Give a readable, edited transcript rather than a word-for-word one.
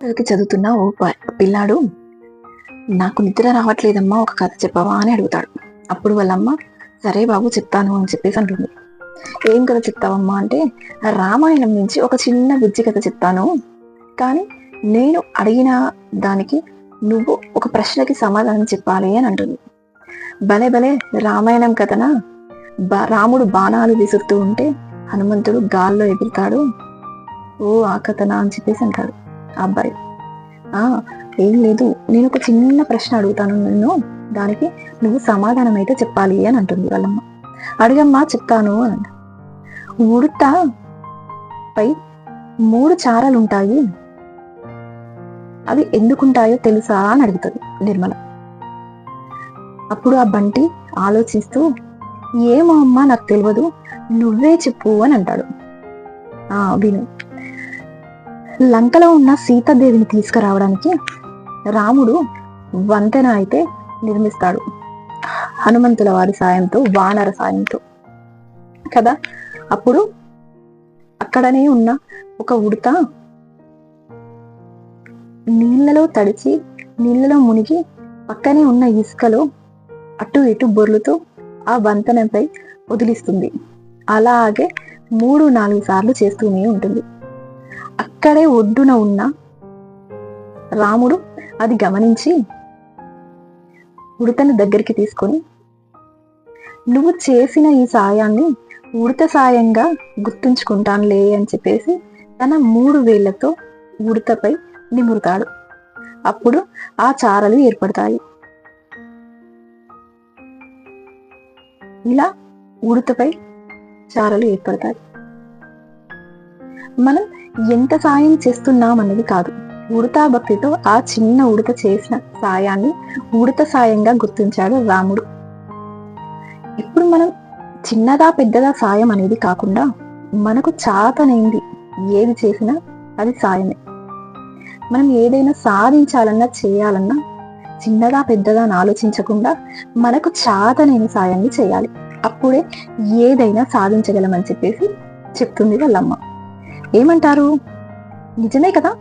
తరగతి చదువుతున్న ఓ పిల్లాడు నాకు నిద్ర రావట్లేదమ్మా ఒక కథ చెప్పవా అని అడుగుతాడు. అప్పుడు వాళ్ళమ్మ సరే బాబు చెప్తాను అని చెప్పేసి అంటుంది. ఏం కథ చెప్తావమ్మా అంటే రామాయణం నుంచి ఒక చిన్న బుజ్జి కథ చెప్తాను, కానీ నేను అడిగిన దానికి నువ్వు ఒక ప్రశ్నకి సమాధానం చెప్పాలి అని అంటుంది. భలే భలే రామాయణం కథన రాముడు బాణాలు విసురుతూ ఉంటే హనుమంతుడు గాల్లో ఎగురుతాడు, ఓ ఆ కథనా అని చెప్పేసి అంటాడు ఆ అబ్బాయి. ఏం లేదు, నేను ఒక చిన్న ప్రశ్న అడుగుతాను, నిన్ను దానికి నువ్వు సమాధానం అయితే చెప్పాలి అని అంటుంది వాళ్ళమ్మ. అడిగమ్మా చెప్తాను అని అంట. ఉడత పై 3 చారలు ఉంటాయి, అవి ఎందుకుంటాయో తెలుసా అని అడుగుతుంది నిర్మల. అప్పుడు ఆ బంటి ఆలోచిస్తూ ఏమో అమ్మా నాకు తెలియదు, నువ్వే చెప్పు అని అంటాడు. విను, లంకలో ఉన్న సీతాదేవిని తీసుకురావడానికి రాముడు వంతెన అయితే నిర్మిస్తాడు హనుమంతుల వారి సాయంతో, వానర సాయంతో కదా. అప్పుడు అక్కడనే ఉన్న ఒక ఉడత నీళ్ళలో తడిచి నీళ్ళలో మునిగి పక్కనే ఉన్న ఇసుకలో అటు ఇటు బొర్లుతో ఆ వంతెనపై వదిలిస్తుంది. అలాగే 3-4 సార్లు చేస్తూనే ఉంటుంది. అక్కడే ఒడ్డున ఉన్న రాముడు అది గమనించి ఉడతను దగ్గరికి తీసుకొని, నువ్వు చేసిన ఈ సాయాన్ని ఉడత సాయంగా గుర్తుంచుకుంటానులే అని చెప్పేసి తన 3 వేళ్లతో ఉడతపై నిమురుతాడు. అప్పుడు ఆ చారలు ఏర్పడతాయి. ఇలా ఉడతపై చారలు ఏర్పడతాయి. మనం ఎంత సాయం చేస్తున్నాం అన్నది కాదు, ఉడతా భక్తితో ఆ చిన్న ఉడత చేసిన సాయాన్ని ఉడత సాయంగా గుర్తించాడు రాముడు. ఇప్పుడు మనం చిన్నదా పెద్దదా సాయం అనేది కాకుండా మనకు చాతనైంది ఏది చేసినా అది సాయమే. మనం ఏదైనా సాధించాలన్నా చేయాలన్నా చిన్నదా పెద్దదా అని ఆలోచించకుండా మనకు చాతనైన సాయాన్ని చేయాలి. అప్పుడే ఏదైనా సాధించగలమని చెప్పేసి చెప్తుంది వాళ్ళమ్మ. ఏమంటారు? నిజమే కదా.